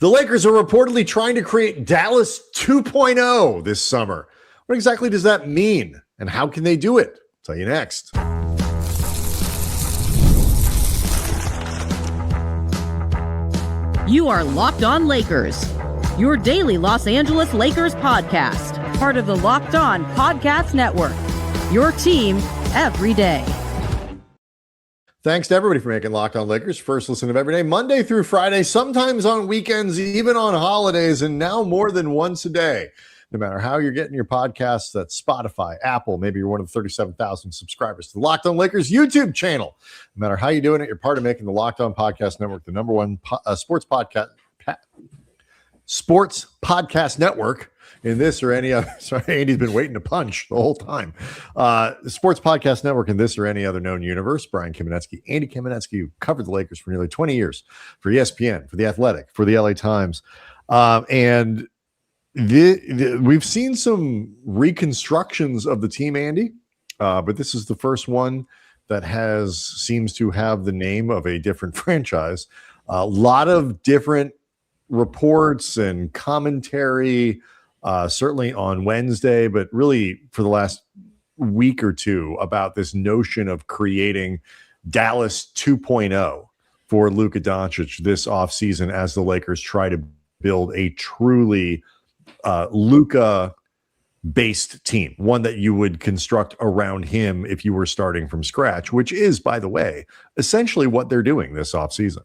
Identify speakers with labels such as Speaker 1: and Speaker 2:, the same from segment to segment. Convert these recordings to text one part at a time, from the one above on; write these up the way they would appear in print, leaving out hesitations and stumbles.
Speaker 1: The Lakers are reportedly trying to create Dallas 2.0 this summer. What exactly does that mean? And how can they do it? I'll tell you next.
Speaker 2: You are Locked On Lakers, your daily Los Angeles Lakers podcast, part of the Locked On Podcast Network, your team every day.
Speaker 1: Thanks to everybody for making Locked On Lakers first listen of every day, Monday through Friday, sometimes on weekends, even on holidays, and now more than once a day. No matter how you're getting your podcasts, that's Spotify, Apple, maybe you're one of the 37,000 subscribers to the Locked On Lakers YouTube channel. No matter how you're doing it, you're part of making the Locked On Podcast Network the number one sports podcast network in this or any other. Sorry, Andy's been waiting to punch the whole time. The sports podcast network in this or any other known universe. Brian Kamenetzky, Andy Kamenetzky, who covered the Lakers for nearly 20 years for ESPN, for The Athletic, for the LA Times. And we've seen some reconstructions of the team, Andy, but this is the first one that seems to have the name of a different franchise. A lot of different reports and commentary, certainly on Wednesday, but really for the last week or two, about this notion of creating Dallas 2.0 for Luka Dončić this offseason as the Lakers try to build a truly Luka-based team, one that you would construct around him if you were starting from scratch, which is, by the way, essentially what they're doing this offseason.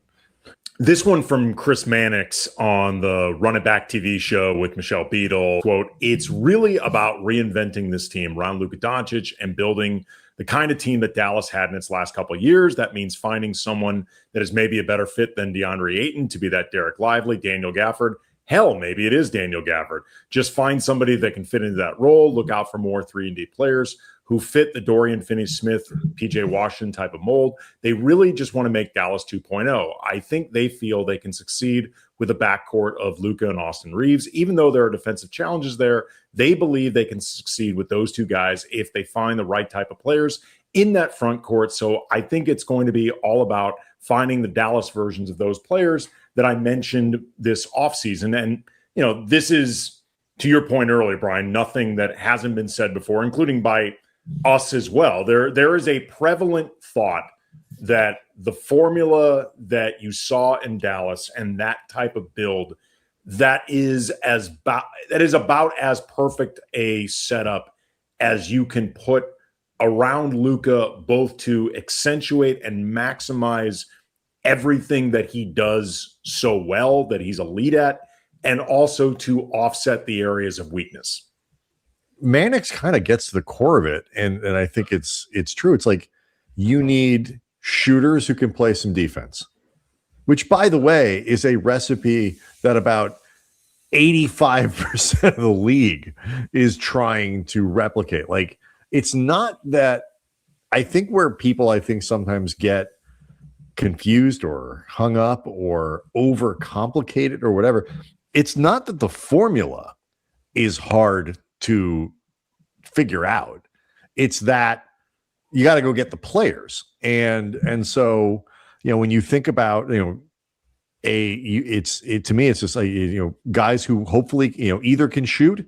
Speaker 3: This one from Chris Mannix on the Run It Back TV show with Michelle Beadle. Quote, "It's really about reinventing this team around Luka Dončić and building the kind of team that Dallas had in its last couple of years. That means finding someone that is maybe a better fit than DeAndre Ayton to be that Derek Lively, Daniel Gafford. Hell, maybe it is Daniel Gafford. Just find somebody that can fit into that role. Look out for more 3-and-D players who fit the Dorian Finney-Smith, PJ Washington type of mold. They really just want to make Dallas 2.0. I think they feel they can succeed with a backcourt of Luka and Austin Reeves. Even though there are defensive challenges there, they believe they can succeed with those two guys if they find the right type of players in that front court. So I think it's going to be all about finding the Dallas versions of those players that I mentioned this offseason. And, this is, to your point earlier, Brian, nothing that hasn't been said before, including by us as well. There is a prevalent thought that the formula that you saw in Dallas and that type of build, that is about as perfect a setup as you can put around Luka, both to accentuate and maximize everything that he does so well, that he's elite at, and also to offset the areas of weakness.
Speaker 1: Mannix kind of gets to the core of it, and I think it's true. It's like you need shooters who can play some defense, which, by the way, is a recipe that about 85% of the league is trying to replicate. Like, it's not that I think where people sometimes get confused or hung up or overcomplicated or whatever, it's not that the formula is hard to figure out. It's that you got to go get the players. And so, when you think about, to me, it's just like, guys who hopefully, either can shoot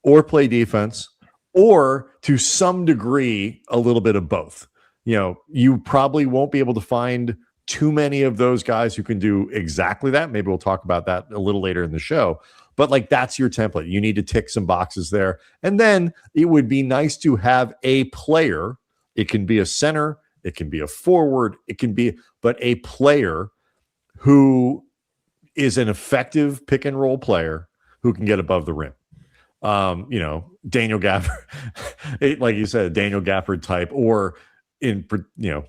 Speaker 1: or play defense, or to some degree, a little bit of both. You probably won't be able to find too many of those guys who can do exactly that. Maybe we'll talk about that a little later in the show. But that's your template. You need to tick some boxes there. And then it would be nice to have a player. It can be a center. It can be a forward. But a player who is an effective pick and roll player who can get above the rim. Daniel Gafford, like you said, Daniel Gafford type, or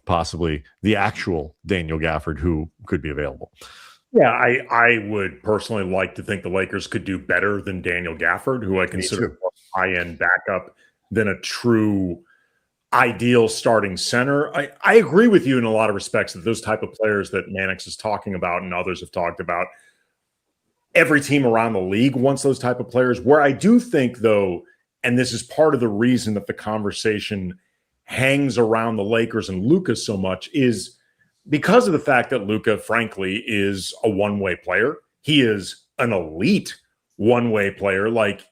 Speaker 1: possibly the actual Daniel Gafford who could be available.
Speaker 3: Yeah, I would personally like to think the Lakers could do better than Daniel Gafford, who I consider more high-end backup than a true ideal starting center. I agree with you in a lot of respects that those type of players that Mannix is talking about and others have talked about, every team around the league wants those type of players. Where I do think, though, and this is part of the reason that the conversation hangs around the Lakers and Luka so much, is because of the fact that Luka, frankly, is a one-way player. he is an elite one-way player. Like,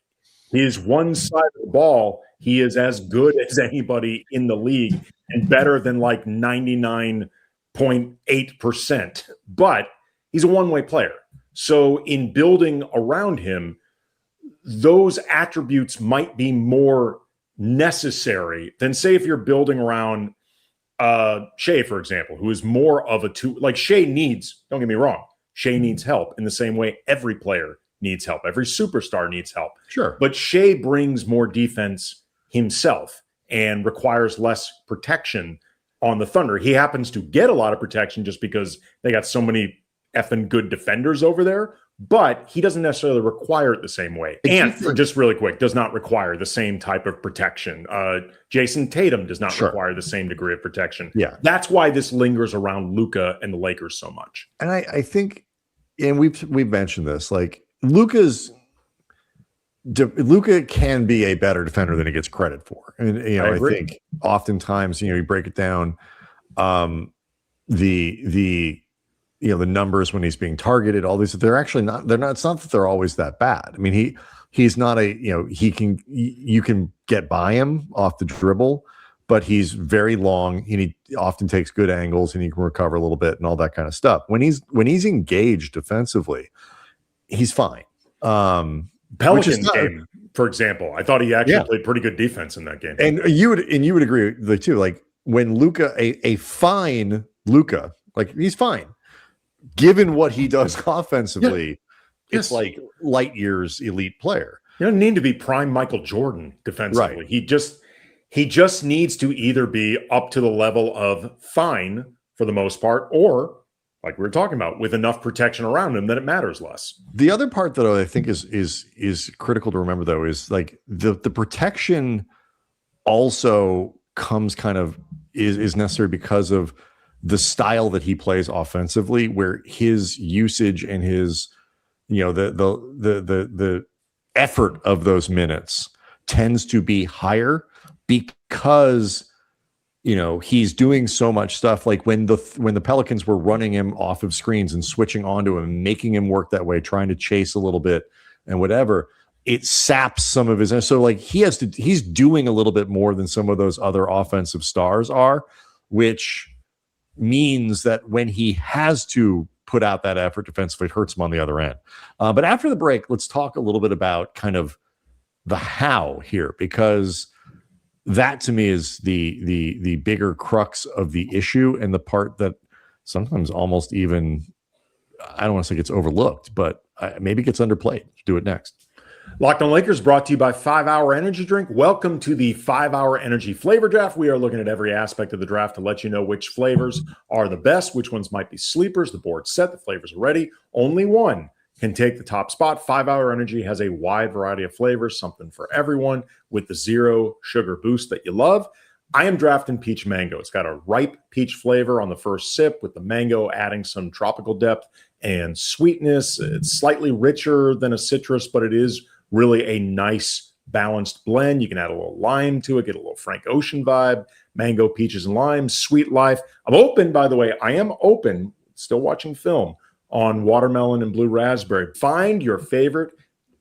Speaker 3: his one side of the ball, he is as good as anybody in the league and better than like 99.8%. But he's a one-way player. So in building around him, those attributes might be more necessary than, say, if you're building around Shea, for example, who is more of a two. Like, Shea needs, don't get me wrong, Shea needs help in the same way every player needs help. Every superstar needs help.
Speaker 1: Sure.
Speaker 3: But Shea brings more defense himself and requires less protection on the Thunder. He happens to get a lot of protection just because they got so many effing good defenders over there, but he doesn't necessarily require it the same way. And just really quick, does not require the same type of protection. Jason Tatum does not require the same degree of protection.
Speaker 1: Yeah.
Speaker 3: That's why this lingers around Luka and the Lakers so much.
Speaker 1: And I think, and we've mentioned this, like, Luka can be a better defender than he gets credit for. And, I think oftentimes, you break it down, the numbers when he's being targeted, all these, they're actually not, it's not that they're always that bad. I mean, he's not you can get by him off the dribble, but he's very long and he often takes good angles and he can recover a little bit and all that kind of stuff. When he's engaged defensively, he's fine.
Speaker 3: Pelicans game, for example, I thought he actually played pretty good defense in that game.
Speaker 1: And you would agree with me too. Like, when Luka, a fine Luka, like, he's fine. Given what he does offensively, it's like light years elite player.
Speaker 3: You don't need to be prime Michael Jordan defensively. Right. He just needs to either be up to the level of fine for the most part, or, like we were talking about, with enough protection around him that it matters less.
Speaker 1: The other part that I think is critical to remember, though, is like the protection also comes is necessary because of the style that he plays offensively, where his usage and his, the effort of those minutes tends to be higher because, he's doing so much stuff. Like, when the Pelicans were running him off of screens and switching onto him, making him work that way, trying to chase a little bit and whatever, it saps some of his. So, like, he's doing a little bit more than some of those other offensive stars are, which means that when he has to put out that effort defensively, it hurts him on the other end. But after the break, let's talk a little bit about kind of the how here, because that to me is the bigger crux of the issue, and the part that sometimes almost even, I don't want to say gets overlooked, but maybe gets underplayed. Do it next.
Speaker 3: Locked On Lakers brought to you by 5 Hour Energy Drink. Welcome to the 5 Hour Energy Flavor Draft. We are looking at every aspect of the draft to let you know which flavors are the best, which ones might be sleepers. The board's set, the flavors are ready. Only one can take the top spot. 5 Hour Energy has a wide variety of flavors, something for everyone, with the zero sugar boost that you love. I am drafting peach mango. It's got a ripe peach flavor on the first sip, with the mango adding some tropical depth and sweetness. It's slightly richer than a citrus, but it is really a nice balanced blend. You can add a little lime to it, get a little Frank Ocean vibe, mango, peaches, and lime, sweet life. I'm open, by the way. I am open, still watching film, on watermelon and blue raspberry. Find your favorite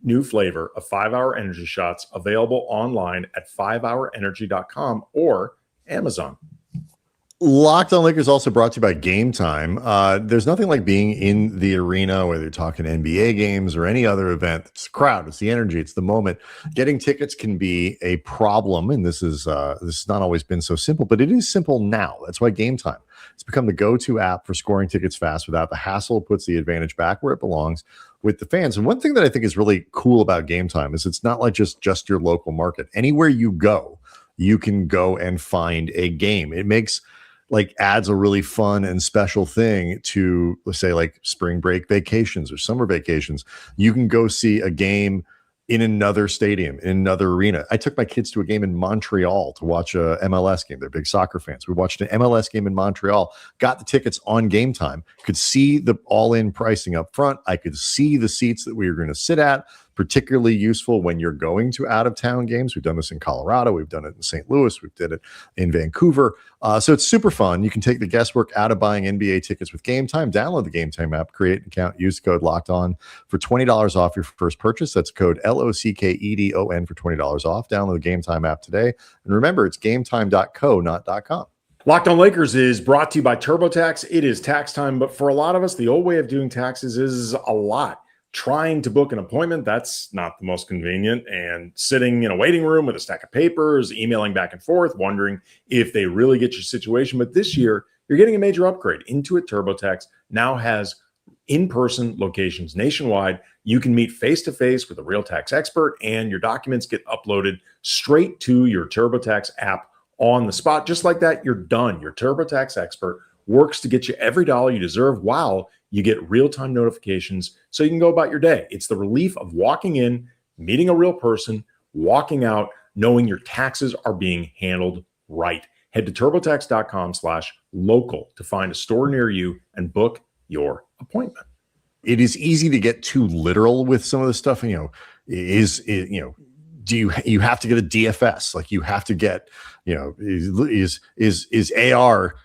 Speaker 3: new flavor of 5 Hour Energy shots, available online at 5hourenergy.com or Amazon.
Speaker 1: Locked On Lakers also brought to you by Gametime. There's nothing like being in the arena, whether you're talking NBA games or any other event. It's the crowd, it's the energy, it's the moment. Getting tickets can be a problem, and this has not always been so simple, but it is simple now. That's why Gametime. It's become the go-to app for scoring tickets fast without the hassle. It puts the advantage back where it belongs with the fans. And one thing that I think is really cool about Gametime is it's not like just your local market. Anywhere you go, you can go and find a game. It makes adds a really fun and special thing to, let's say, like spring break vacations or summer vacations. You can go see a game in another stadium, in another arena. I took my kids to a game in Montreal to watch a MLS game. They're big soccer fans. We watched an MLS game in Montreal, got the tickets on Gametime, could see the all-in pricing up front. I could see the seats that we were going to sit at particularly useful when you're going to out of town games. We've done this in Colorado. We've done it in St. Louis. We've did it in Vancouver. So it's super fun. You can take the guesswork out of buying NBA tickets with Gametime. Download the Gametime app, create an account, use the code Locked On for $20 off your first purchase. That's code LOCKEDON for $20 off. Download the Gametime app today. And remember, it's gametime.co, not .com.
Speaker 3: Locked On Lakers is brought to you by TurboTax. It is tax time, but for a lot of us, the old way of doing taxes is a lot. Trying to book an appointment, that's not the most convenient. And sitting in a waiting room with a stack of papers, emailing back and forth, wondering if they really get your situation. But this year, you're getting a major upgrade. Intuit TurboTax now has in-person locations nationwide. You can meet face-to-face with a real tax expert, and your documents get uploaded straight to your TurboTax app on the spot. Just like that, you're done. Your TurboTax expert works to get you every dollar you deserve while you get real-time notifications so you can go about your day. It's the relief of walking in, meeting a real person, walking out, knowing your taxes are being handled right. Head to turbotax.com/local to find a store near you and book your appointment.
Speaker 1: It is easy to get too literal with some of the stuff. Do you have to get a DFS? Like you have to get, is AR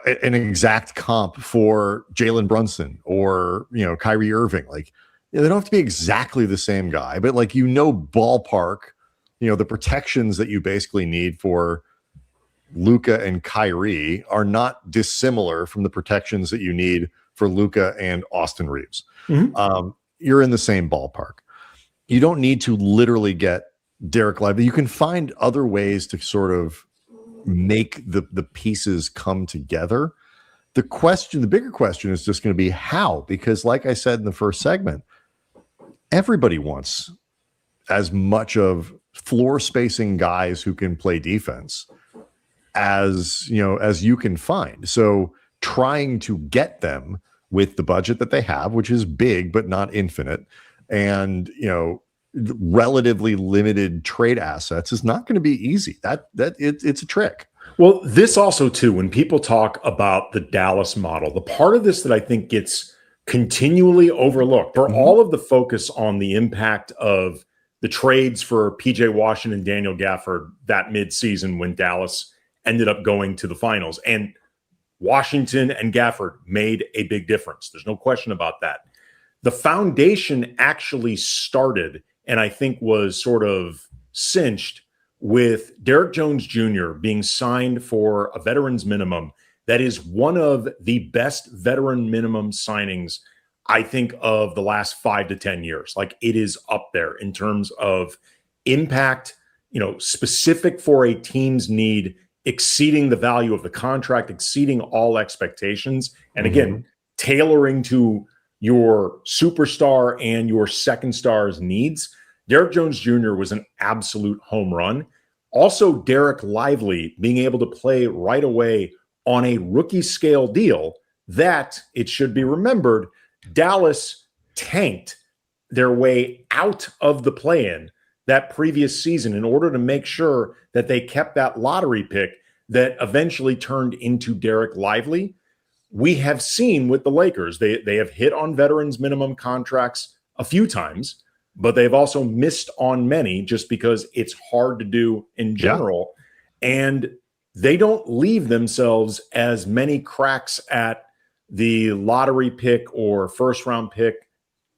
Speaker 1: an exact comp for Jalen Brunson or, Kyrie Irving? Like, they don't have to be exactly the same guy, but ballpark, the protections that you basically need for Luka and Kyrie are not dissimilar from the protections that you need for Luka and Austin Reeves. Mm-hmm. You're in the same ballpark. You don't need to literally get Derek Lively. You can find other ways to sort of make the pieces come together. The bigger question is just going to be how, because like I said in the first segment, everybody wants as much of floor spacing guys who can play defense as you can find. So trying to get them with the budget that they have, which is big but not infinite, and relatively limited trade assets, is not going to be easy. It's a trick.
Speaker 3: Well, this also too, when people talk about the Dallas model, the part of this that I think gets continually overlooked, for all of the focus on the impact of the trades for PJ Washington and Daniel Gafford that midseason when Dallas ended up going to the finals, and Washington and Gafford made a big difference. There's no question about that. The foundation actually started, and I think was sort of cinched, with Derek Jones Jr. being signed for a veteran's minimum. That is one of the best veteran minimum signings, I think, of the last 5 to 10 years. Like, it is up there in terms of impact, specific for a team's need, exceeding the value of the contract, exceeding all expectations. And again, tailoring to your superstar and your second star's needs. Derek Jones Jr. was an absolute home run. Also, Derek Lively being able to play right away on a rookie scale deal that, it should be remembered, Dallas tanked their way out of the play-in that previous season in order to make sure that they kept that lottery pick that eventually turned into Derek Lively. We have seen with the Lakers, they have hit on veterans minimum contracts a few times, but they've also missed on many just because it's hard to do in general. Yeah. And they don't leave themselves as many cracks at the lottery pick or first round pick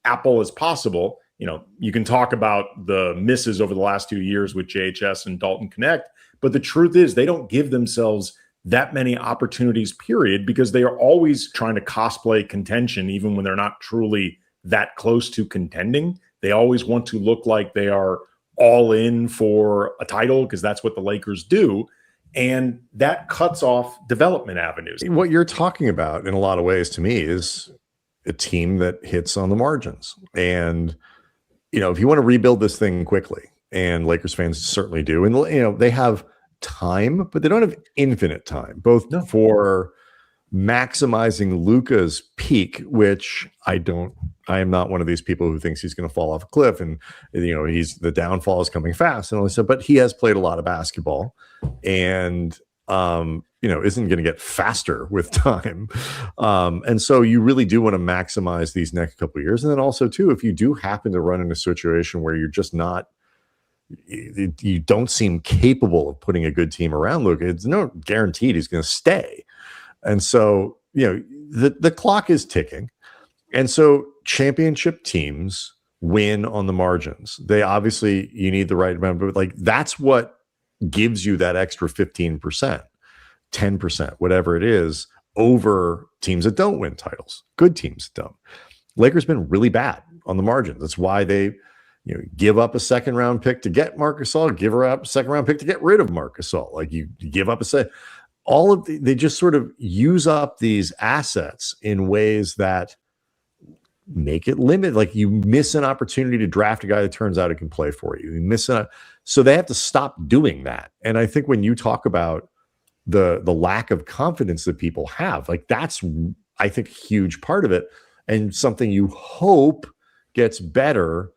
Speaker 3: apple as possible. You can talk about the misses over the last 2 years with JHS and Dalton Connect, but the truth is they don't give themselves that many opportunities, period, because they are always trying to cosplay contention, even when they're not truly that close to contending. They always want to look like they are all in for a title because that's what the Lakers do. And that cuts off development avenues.
Speaker 1: What you're talking about in a lot of ways to me is a team that hits on the margins. And, if you want to rebuild this thing quickly, and Lakers fans certainly do, and, they have time, but they don't have infinite time, both for maximizing Luka's peak, which I am not one of these people who thinks he's going to fall off a cliff and the downfall is coming fast and all this stuff, but he has played a lot of basketball, and isn't going to get faster with time. And so you really do want to maximize these next couple of years. And then also too, if you do happen to run in a situation where you're just not, you don't seem capable of putting a good team around Luka, it's no guaranteed he's going to stay. And so, the clock is ticking. And so championship teams win on the margins. They obviously, you need the right amount, but like that's what gives you that extra 15%, 10%, whatever it is, over teams that don't win titles, good teams that don't. Lakers been really bad on the margins. That's why they give up a second round pick to get Marc Gasol, give up a second round pick to get rid of Marc Gasol. Like you give up they just sort of use up these assets in ways that make it limited. Like you miss an opportunity to draft a guy that turns out it can play for you. So they have to stop doing that. And I think when you talk about the lack of confidence that people have, like that's, I think, a huge part of it, and something you hope gets better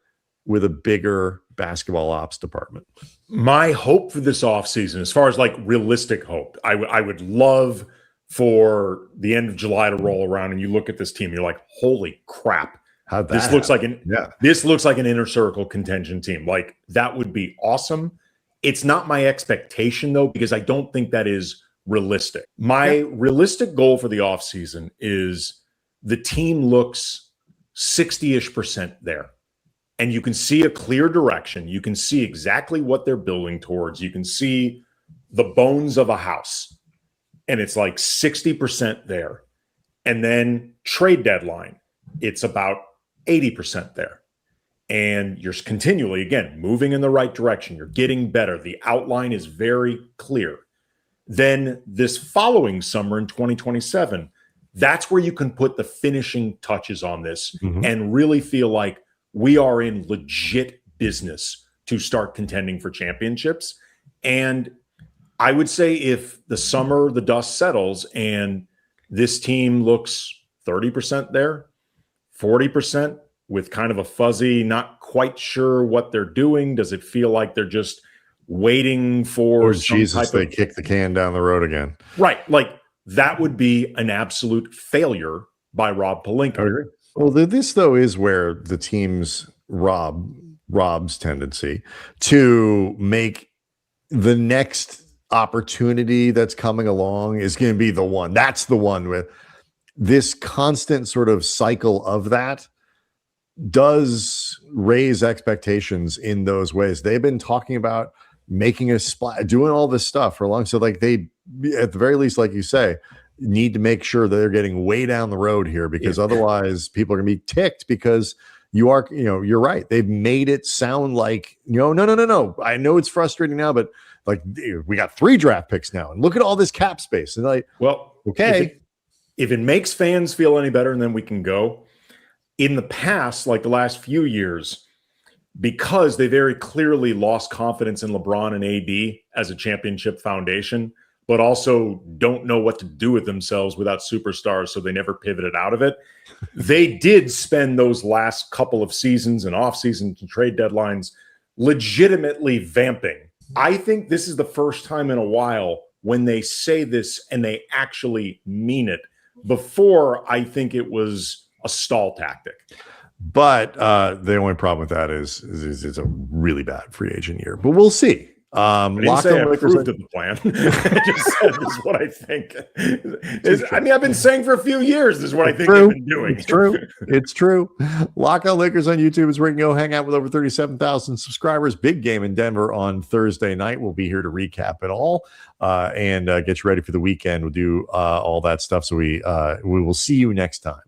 Speaker 1: with a bigger basketball ops department.
Speaker 3: My hope for this offseason, as far as like realistic hope, I would love for the end of July to roll around and you look at this team, you're like, holy crap. This looks like an inner circle contention team. Like that would be awesome. It's not my expectation though, because I don't think that is realistic. My realistic goal for the offseason is the team looks 60-ish% there. And you can see a clear direction. You can see exactly what they're building towards. You can see the bones of a house. And it's like 60% there. And then trade deadline, it's about 80% there. And you're continually, again, moving in the right direction. You're getting better. The outline is very clear. Then this following summer in 2027, that's where you can put the finishing touches on this and really feel like we are in legit business to start contending for championships. And I would say if the summer, the dust settles and this team looks 30% there, 40% with kind of a fuzzy, not quite sure what they're doing. Does it feel like they're just waiting for
Speaker 1: they kick the can down the road again?
Speaker 3: Right. Like that would be an absolute failure by Rob Pelinka.
Speaker 1: Well, this though is where the team's Rob's tendency to make the next opportunity that's coming along is going to be the one. That's the one with this constant sort of cycle of that does raise expectations in those ways. They've been talking about making a splash, doing all this stuff for a long. So like they, at the very least, like you say, need to make sure that they're getting way down the road here, because otherwise people are going to be ticked because you're right. They've made it sound like, no. I know it's frustrating now, but like we got 3 draft picks now and look at all this cap space. And like, well, okay.
Speaker 3: If it makes fans feel any better, and then we can go in the past, like the last few years, because they very clearly lost confidence in LeBron and AD as a championship foundation, but also don't know what to do with themselves without superstars, so they never pivoted out of it. They did spend those last couple of seasons and off seasons and trade deadlines legitimately vamping. I think this is the first time in a while when they say this and they actually mean it. Before, I think it was a stall tactic.
Speaker 1: But the only problem with that is it's a really bad free agent year. But we'll see.
Speaker 3: I didn't say I approved of the plan. I just said this is what I think. I've been saying for a few years this is what I think they've been doing.
Speaker 1: It's true. Lockout Lakers on YouTube is where you can go hang out with over 37,000 subscribers. Big game in Denver on Thursday night. We'll be here to recap it all and get you ready for the weekend. We'll do all that stuff. So we will see you next time.